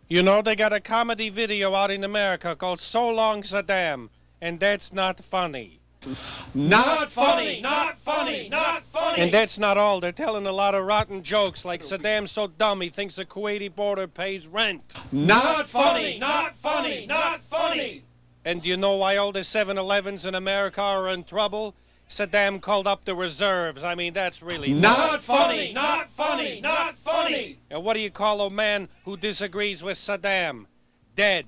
You know, they got a comedy video out in America called So Long Saddam, and that's not funny. Not funny, not funny, not funny. And that's not all. They're telling a lot of rotten jokes, like Saddam's so dumb he thinks the Kuwaiti border pays rent. Not funny, not funny, not funny. And do you know why all the 7-Elevens in America are in trouble? Saddam called up the reserves. I mean, that's really not funny, not funny, not funny. And what do you call a man who disagrees with Saddam? Dead.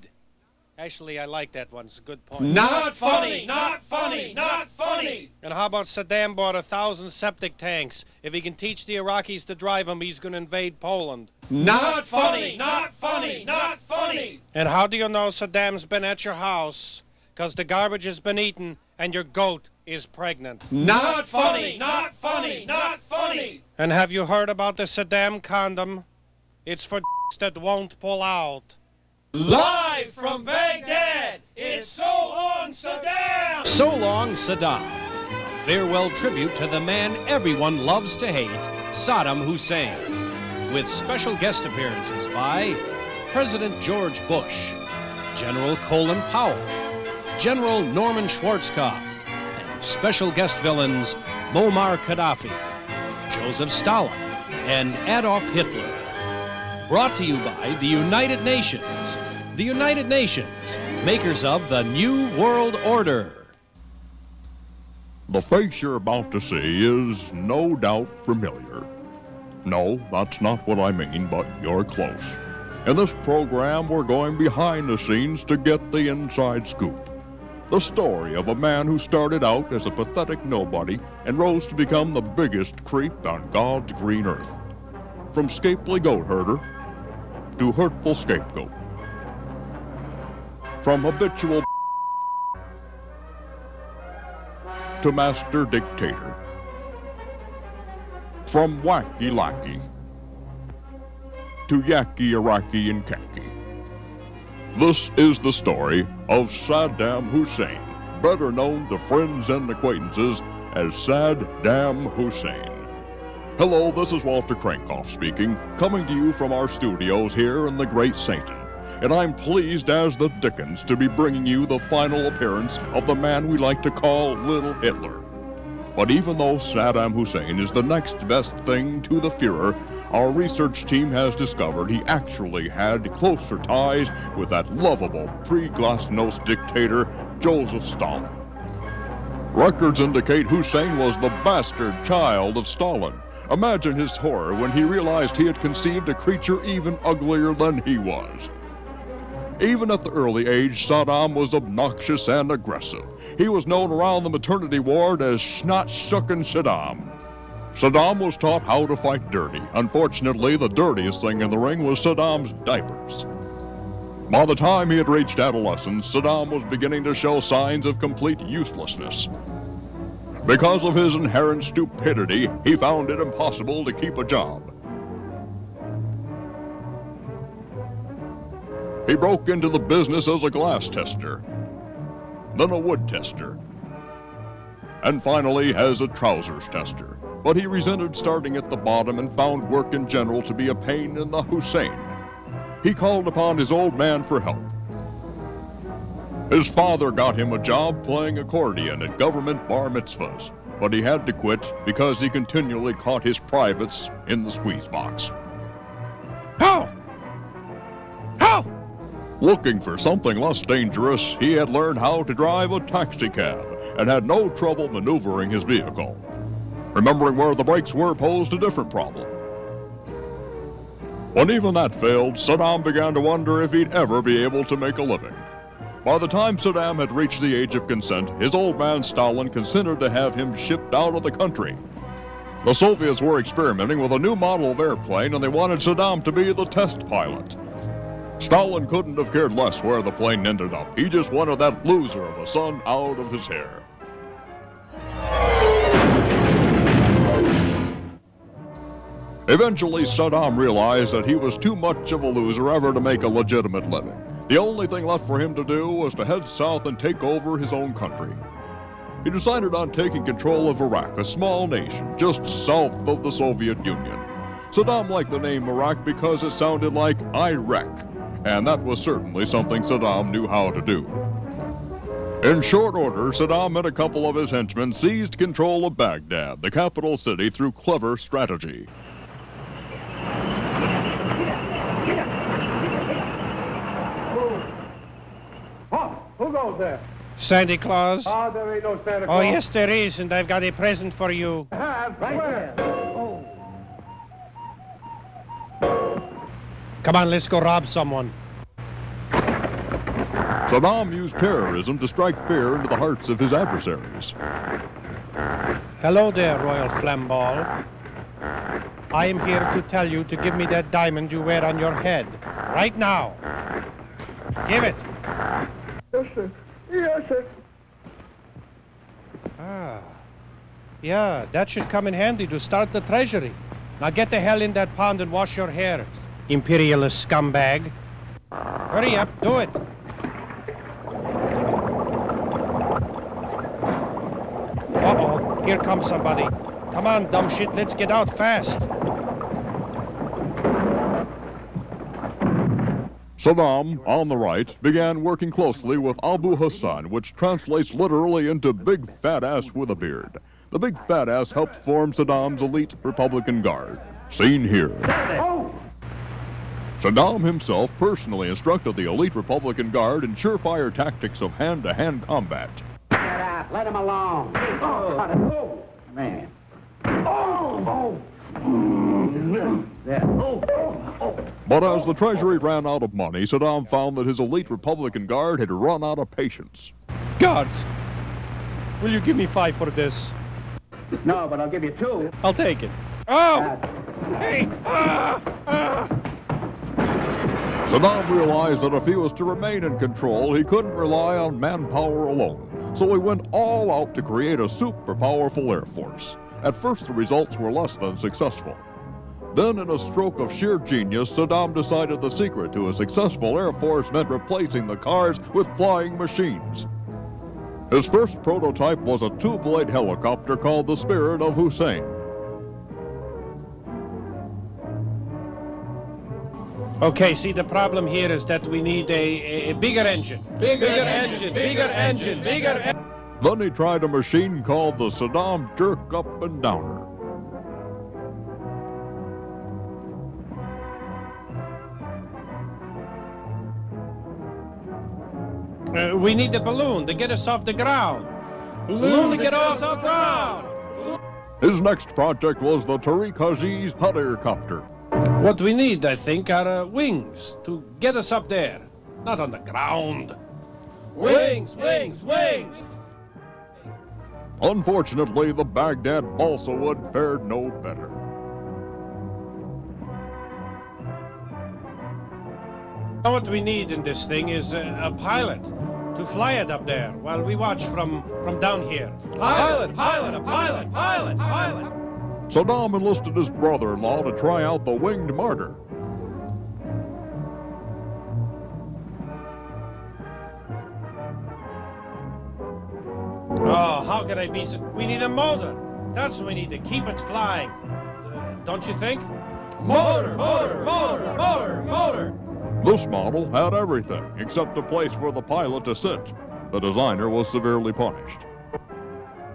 Actually, I like that one. It's a good point. Not funny, not funny, not funny. And how about Saddam bought 1,000 septic tanks? If he can teach the Iraqis to drive them, he's going to invade Poland. Not funny, not funny, not funny. And how do you know Saddam's been at your house? Because the garbage has been eaten and your goat is pregnant. Not funny, not funny, not funny. And have you heard about the Saddam condom? It's for that won't pull out. Live from Baghdad, it's So Long Saddam! So Long Saddam, a farewell tribute to the man everyone loves to hate, Saddam Hussein, with special guest appearances by President George Bush, General Colin Powell, General Norman Schwarzkopf, and special guest villains Muammar Gaddafi, Joseph Stalin, and Adolf Hitler. Brought to you by the United Nations. The United Nations, makers of the New World Order. The face you're about to see is no doubt familiar. No, that's not what I mean, but you're close. In this program, we're going behind the scenes to get the inside scoop. The story of a man who started out as a pathetic nobody and rose to become the biggest creep on God's green earth. From scapely goat herder to hurtful scapegoat. From habitual to master dictator. From wacky lackey to yaki Iraqi and khaki. This is the story of Saddam Hussein, better known to friends and acquaintances as Saddam Hussein. Hello, this is Walter Crankoff speaking, coming to you from our studios here in the Great Satan. And I'm pleased as the dickens to be bringing you the final appearance of the man we like to call Little Hitler. But even though Saddam Hussein is the next best thing to the Führer, our research team has discovered he actually had closer ties with that lovable pre-glasnost dictator, Joseph Stalin. Records indicate Hussein was the bastard child of Stalin. Imagine his horror when he realized he had conceived a creature even uglier than he was. Even at the early age, Saddam was obnoxious and aggressive. He was known around the maternity ward as Snot-Shuckin' Saddam. Saddam was taught how to fight dirty. Unfortunately, the dirtiest thing in the ring was Saddam's diapers. By the time he had reached adolescence, Saddam was beginning to show signs of complete uselessness. Because of his inherent stupidity, he found it impossible to keep a job. He broke into the business as a glass tester, then a wood tester, and finally as a trousers tester. But he resented starting at the bottom and found work in general to be a pain in the Hussein. He called upon his old man for help. His father got him a job playing accordion at government bar mitzvahs, but he had to quit because he continually caught his privates in the squeeze box. Help! Help! Looking for something less dangerous, he had learned how to drive a taxi cab and had no trouble maneuvering his vehicle. Remembering where the brakes were posed a different problem. When even that failed, Saddam began to wonder if he'd ever be able to make a living. By the time Saddam had reached the age of consent, his old man Stalin considered to have him shipped out of the country. The Soviets were experimenting with a new model of airplane, and they wanted Saddam to be the test pilot. Stalin couldn't have cared less where the plane ended up. He just wanted that loser of a son out of his hair. Eventually, Saddam realized that he was too much of a loser ever to make a legitimate living. The only thing left for him to do was to head south and take over his own country. He decided on taking control of Iraq, a small nation just south of the Soviet Union. Saddam liked the name Iraq because it sounded like Iraq. and that was certainly something Saddam knew how to do. In short order, Saddam and a couple of his henchmen seized control of Baghdad, the capital city, through clever strategy. Who goes there? Santa Claus? Oh, there ain't no Santa Oh, Claus. yes, there is, and I've got a present for you. Right where? Oh. Come on, let's go rob someone. Saddam used terrorism to strike fear into the hearts of his adversaries. Hello there, Royal Flamball. I am here to tell you to give me that diamond you wear on your head. Right now. Give it. Yes, sir. Yes, sir. Ah. Yeah, that should come in handy to start the treasury. Now get the hell in that pond and wash your hair, imperialist scumbag. Hurry up, do it. Uh-oh, here comes somebody. Come on, dumb shit, let's get out fast. Saddam, on the right, began working closely with Abu Hassan, which translates literally into big fat ass with a beard. The big fat ass helped form Saddam's elite Republican Guard, seen here. Saddam himself personally instructed the elite Republican Guard in surefire tactics of hand-to-hand combat. Get out. Let him alone. Oh, man. But as the Treasury ran out of money, Saddam found that his elite Republican Guard had run out of patience. Guards, will you give me 5 for this? No, but I'll give you 2. I'll take it. Oh! Hey! Saddam realized that if he was to remain in control, he couldn't rely on manpower alone. So he went all out to create a super powerful air force. At first, the results were less than successful. Then, in a stroke of sheer genius, Saddam decided the secret to a successful air force meant replacing the cars with flying machines. His first prototype was a 2-blade helicopter called the Spirit of Hussein. Okay, see, the problem here is that we need a bigger engine. Bigger engine. Then he tried a machine called the Saddam Jerk Up and Downer. We need a balloon to get us off the ground. Balloon to get us off the ground. His next project was the Tariq Aziz helicopter. What we need, I think, are wings to get us up there, not on the ground. Wings. Unfortunately, the Baghdad balsa wood fared no better. What we need in this thing is a pilot to fly it up there while we watch from down here. Pilot. Saddam enlisted his brother-in-law to try out the winged martyr. Oh, how could I be so... We need a motor. That's what we need to keep it flying. Don't you think? Motor. This model had everything except a place for the pilot to sit. The designer was severely punished.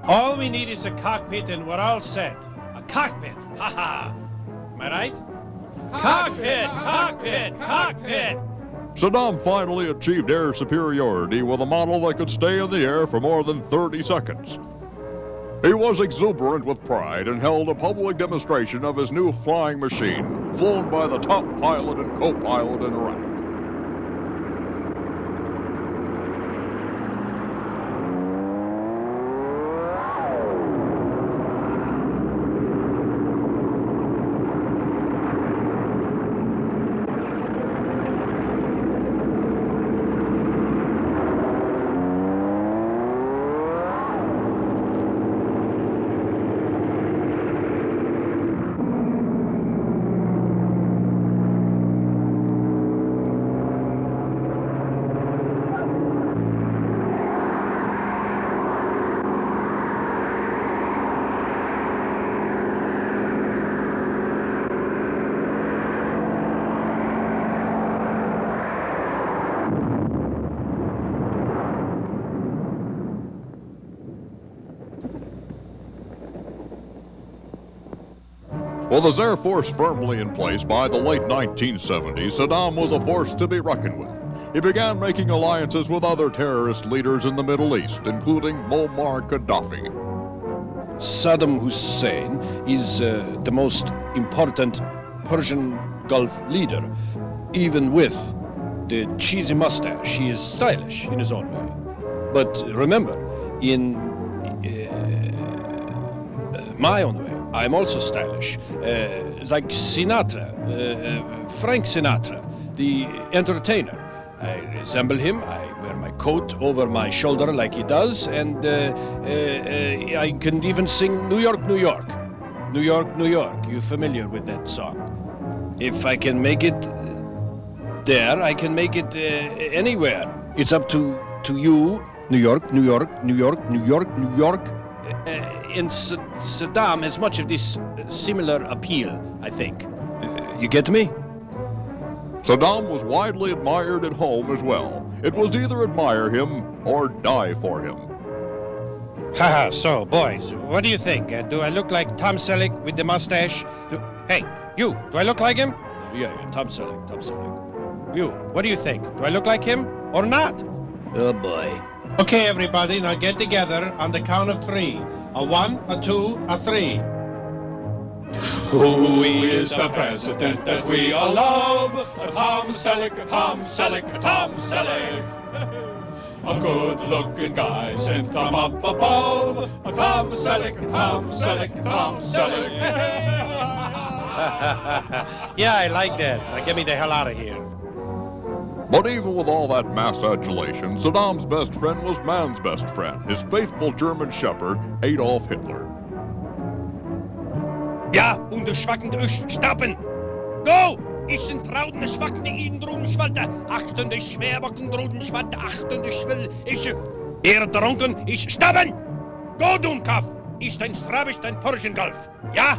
All we need is a cockpit and we're all set. A cockpit. Ha. Am I right? Cockpit. Saddam finally achieved air superiority with a model that could stay in the air for more than 30 seconds. He was exuberant with pride and held a public demonstration of his new flying machine, flown by the top pilot and co-pilot in Iraq. With his Air Force firmly in place by the late 1970s, Saddam was a force to be reckoned with. He began making alliances with other terrorist leaders in the Middle East, including Muammar Gaddafi. Saddam Hussein is the most important Persian Gulf leader. Even with the cheesy mustache, he is stylish in his own way. But remember, in my own way, I'm also stylish. Like Sinatra, Frank Sinatra, the entertainer. I resemble him. I wear my coat over my shoulder like he does, and I can even sing New York, New York. New York, New York. You familiar with that song? If I can make it there, I can make it anywhere. It's up to you. New York, New York, New York, New York, New York. And Saddam has much of this similar appeal, I think. You get me? Saddam was widely admired at home as well. It was either admire him or die for him. Haha, so, boys, what do you think? Do I look like Tom Selleck with the mustache? Hey, you, do I look like him? Yeah, Tom Selleck, Tom Selleck. You, what do you think? Do I look like him or not? Oh, boy. Okay, everybody, now get together on the count of 3. A 1, a 2, a 3. Who is the president that we all love? A Tom Selleck, a Tom Selleck, a Tom Selleck. A good-looking guy sent from up above. A Tom Selleck, a Tom Selleck, a Tom Selleck. Yeah, I like that. Now get me the hell out of here. But even with all that mass adulation, Saddam's best friend was man's best friend, his faithful German shepherd, Adolf Hitler. Ja, und de schwakkende stappen. Go! Is een trouwende schwakkende indroen schwalte, achtende schwerbakken droden schwalte, achtende schwil is eer dronken is stappen! Go doen kaf! Is den strabisch den Persian Gulf, ja?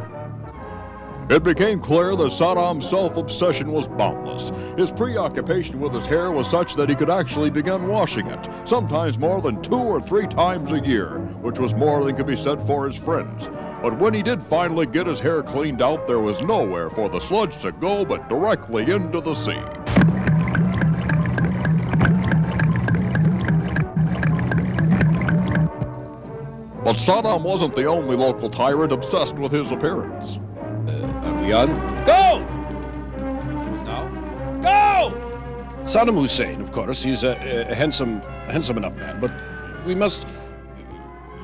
It became clear that Saddam's self-obsession was boundless. His preoccupation with his hair was such that he could actually begin washing it, sometimes more than 2 or 3 times a year, which was more than could be said for his friends. But when he did finally get his hair cleaned out, there was nowhere for the sludge to go but directly into the sea. But Saddam wasn't the only local tyrant obsessed with his appearance. Are we on? Go! Now, go! Saddam Hussein, of course, he's a handsome enough man, but we must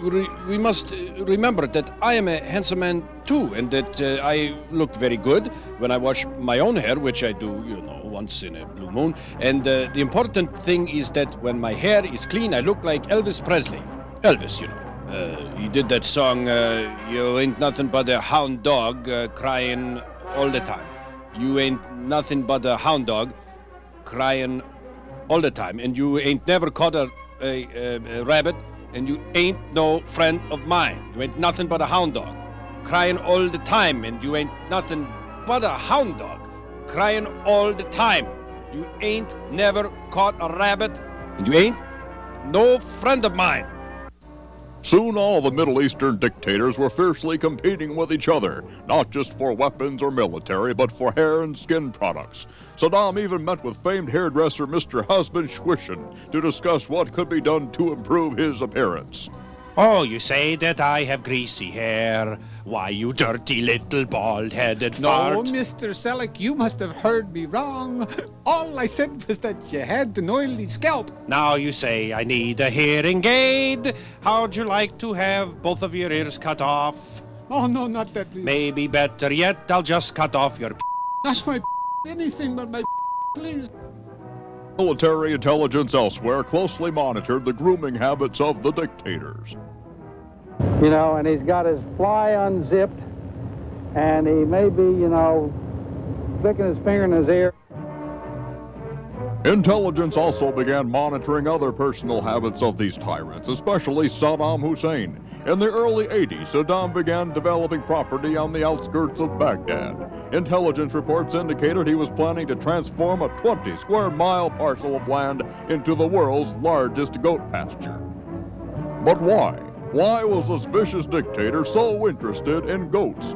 remember that I am a handsome man too, and that I look very good when I wash my own hair, which I do, you know, once in a blue moon. And the important thing is that when my hair is clean, I look like Elvis Presley. Elvis, you know. He did that song, you ain't nothing but a hound dog crying all the time. You ain't nothing but a hound dog crying all the time. And you ain't never caught a rabbit, and you ain't no friend of mine. You ain't nothing but a hound dog crying all the time. And you ain't nothing but a hound dog crying all the time. You ain't never caught a rabbit, and you ain't no friend of mine. Soon all the Middle Eastern dictators were fiercely competing with each other, not just for weapons or military, but for hair and skin products. Saddam even met with famed hairdresser Mr. Husband Schwishen to discuss what could be done to improve his appearance. Oh, you say that I have greasy hair? Why, you dirty little bald-headed fart. No, Mr. Selleck, you must have heard me wrong. All I said was that you had an oily scalp. Now you say I need a hearing aid. How'd you like to have both of your ears cut off? Oh, no, not that, please. Maybe better yet, I'll just cut off your Not my anything but my please. Military intelligence elsewhere closely monitored the grooming habits of the dictators. You know, and he's got his fly unzipped, and he may be, you know, sticking his finger in his ear. Intelligence also began monitoring other personal habits of these tyrants, especially Saddam Hussein. In the early 80s, Saddam began developing property on the outskirts of Baghdad. Intelligence reports indicated he was planning to transform a 20-square-mile parcel of land into the world's largest goat pasture. But why? Why was this vicious dictator so interested in goats?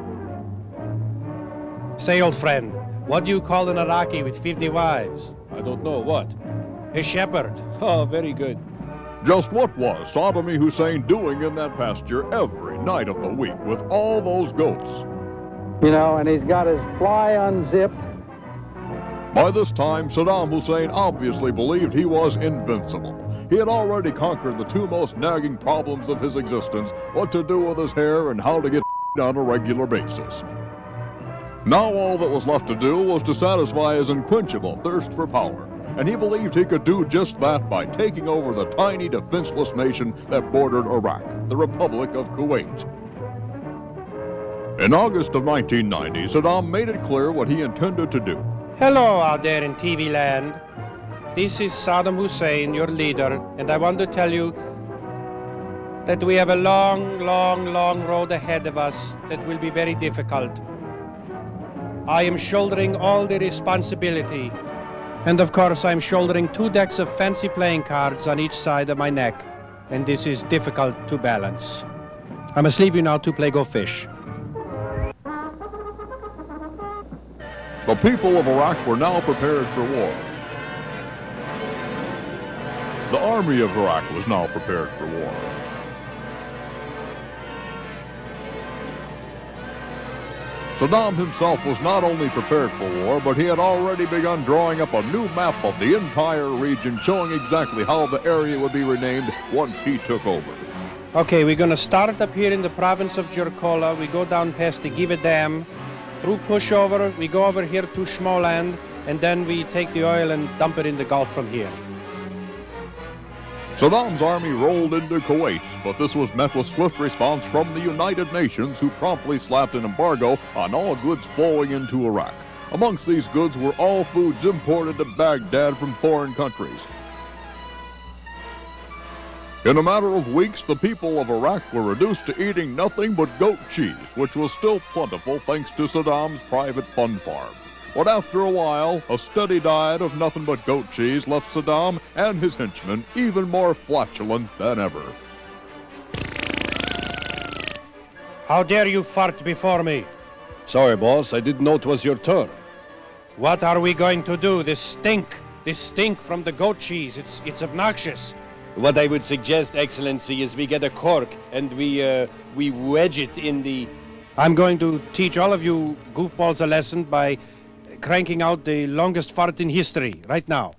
Say, old friend, what do you call an Iraqi with 50 wives? I don't know what. A shepherd. Oh, very good. Just what was Saddam Hussein doing in that pasture every night of the week with all those goats? You know, and he's got his fly unzipped. By this time, Saddam Hussein obviously believed he was invincible. He had already conquered the two most nagging problems of his existence, what to do with his hair and how to get on a regular basis. Now all that was left to do was to satisfy his unquenchable thirst for power, and he believed he could do just that by taking over the tiny defenseless nation that bordered Iraq, the Republic of Kuwait. In August of 1990, Saddam made it clear what he intended to do. Hello out there in TV land. This is Saddam Hussein, your leader, and I want to tell you that we have a long, long, long road ahead of us that will be very difficult. I am shouldering all the responsibility, and of course I'm shouldering 2 decks of fancy playing cards on each side of my neck, and this is difficult to balance. I must leave you now to play Go Fish. The people of Iraq were now prepared for war. The army of Iraq was now prepared for war. Saddam himself was not only prepared for war, but he had already begun drawing up a new map of the entire region, showing exactly how the area would be renamed once he took over. Okay, we're going to start up here in the province of Jerkola. We go down past the Giva Dam, through Pushover, we go over here to Shmoland, and then we take the oil and dump it in the Gulf from here. Saddam's army rolled into Kuwait, but this was met with swift response from the United Nations, who promptly slapped an embargo on all goods flowing into Iraq. Amongst these goods were all foods imported to Baghdad from foreign countries. In a matter of weeks, the people of Iraq were reduced to eating nothing but goat cheese, which was still plentiful thanks to Saddam's private fund farm. But after a while, a steady diet of nothing but goat cheese left Saddam and his henchmen even more flatulent than ever. How dare you fart before me? Sorry, boss. I didn't know it was your turn. What are we going to do? This stink from the goat cheese, it's obnoxious. What I would suggest, Excellency, is we get a cork and we wedge it in the... I'm going to teach all of you goofballs a lesson by cranking out the longest fart in history right now.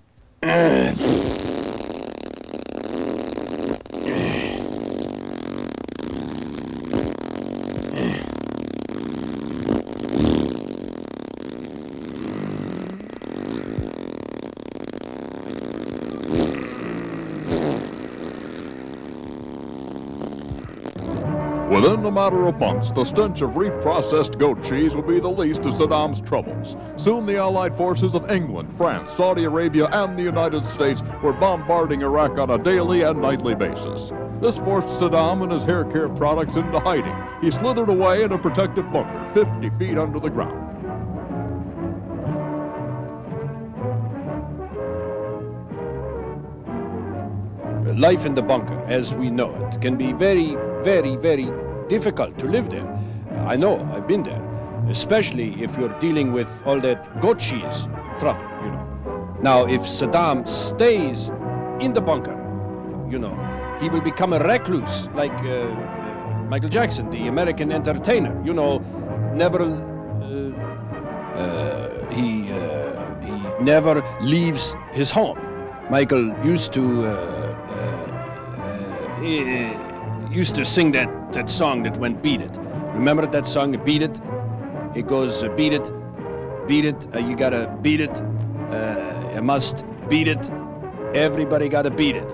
Within a matter of months, the stench of reprocessed goat cheese would be the least of Saddam's troubles. Soon the Allied forces of England, France, Saudi Arabia, and the United States were bombarding Iraq on a daily and nightly basis. This forced Saddam and his hair care products into hiding. He slithered away in a protected bunker 50 feet under the ground. Life in the bunker, as we know it, can be very, very, very difficult to live there. I know, I've been there, especially if you're dealing with all that goat cheese trouble, you know. Now, if Saddam stays in the bunker, you know, he will become a recluse, like Michael Jackson, the American entertainer, you know, he never leaves his home. Michael used to sing that song that went Beat It. Remember that song, Beat It? It goes, beat it, you gotta beat it, you must beat it, everybody gotta beat it,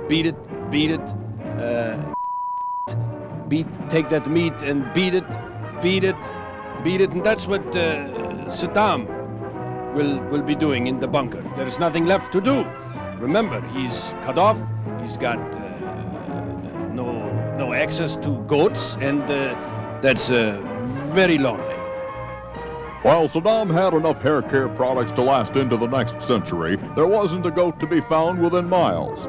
take that meat and beat it, and that's what Saddam will be doing in the bunker. There's nothing left to do. Remember, he's cut off, he's got no access to goats, and that's very lonely. While Saddam had enough hair care products to last into the next century, there wasn't a goat to be found within miles.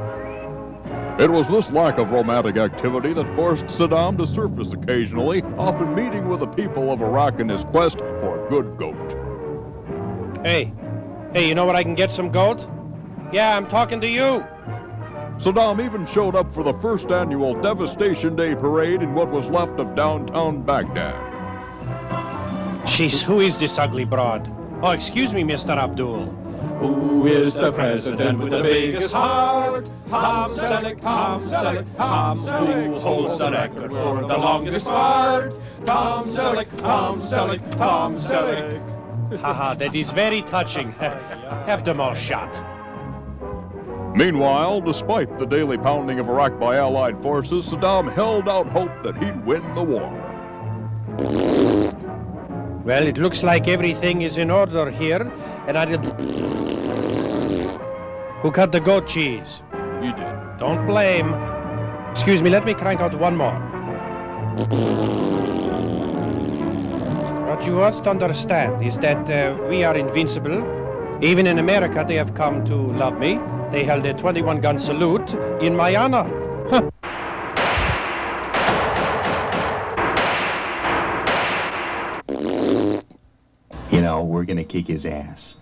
It was this lack of romantic activity that forced Saddam to surface occasionally, often meeting with the people of Iraq in his quest for a good goat. Hey, you know where I can get some goat? Yeah, I'm talking to you. Saddam even showed up for the first annual Devastation Day parade in what was left of downtown Baghdad. Jeez, who is this ugly broad? Oh, excuse me, Mr. Abdul. Who is the president with the biggest heart? Tom Selleck, Tom Selleck, Tom Selleck. Who holds the record for the longest fart? Tom Selleck, Tom Selleck, Tom Selleck. Haha, that is very touching. Have them all shot. Meanwhile, despite the daily pounding of Iraq by Allied forces, Saddam held out hope that he'd win the war. Well, it looks like everything is in order here, and I did... Who cut the goat cheese? You did. Don't blame. Excuse me, let me crank out one more. What you must understand is that we are invincible. Even in America, they have come to love me. They held a 21-gun salute in my honor. Huh. You know, we're gonna kick his ass.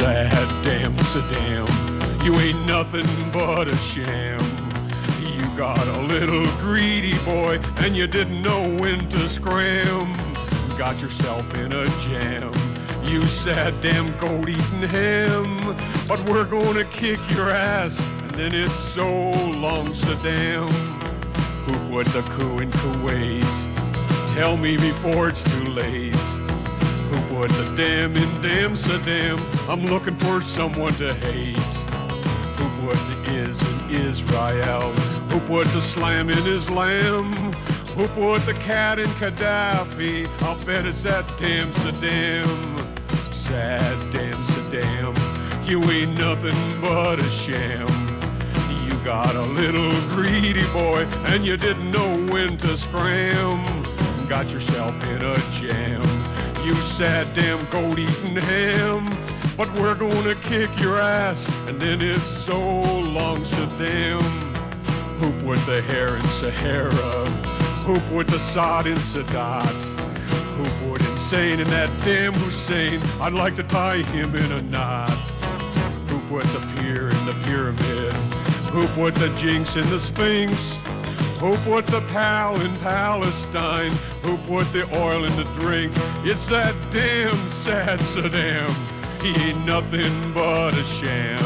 Saddam, Saddam, you ain't nothing but a sham. You got a little greedy boy, and you didn't know when to scram. Got yourself in a jam. You Saddam goat-eating ham. But we're gonna kick your ass, and then it's so long, Saddam. Who put the coup in Kuwait? Tell me before it's too late. Who put the damn in damn Saddam? I'm looking for someone to hate. Who put the is in Israel? Who put the slam in Islam? Who put the cat in Gaddafi? I'll bet it's that damn Saddam. Saddam, Saddam, you ain't nothing but a sham. You got a little greedy boy, and you didn't know when to scram. Got yourself in a jam. You Saddam goat-eating ham. But we're gonna kick your ass, and then it's so long, Saddam. Who put the hair in Sahara? Who put the sod in Sadat? Who put insane in that damn Hussein? I'd like to tie him in a knot. Who put the pier in the pyramid? Who put the jinx in the Sphinx? Who put the pal in Palestine? Who put the oil in the drink? It's that damn sad Saddam. He ain't nothing but a sham.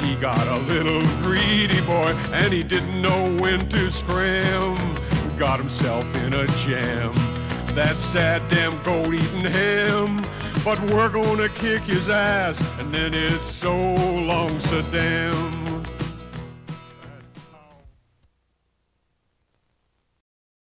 He got a little greedy boy, and he didn't know when to scram. Got himself in a jam. That Saddam goat-eating ham. But we're gonna kick his ass, and then it's so long, Saddam.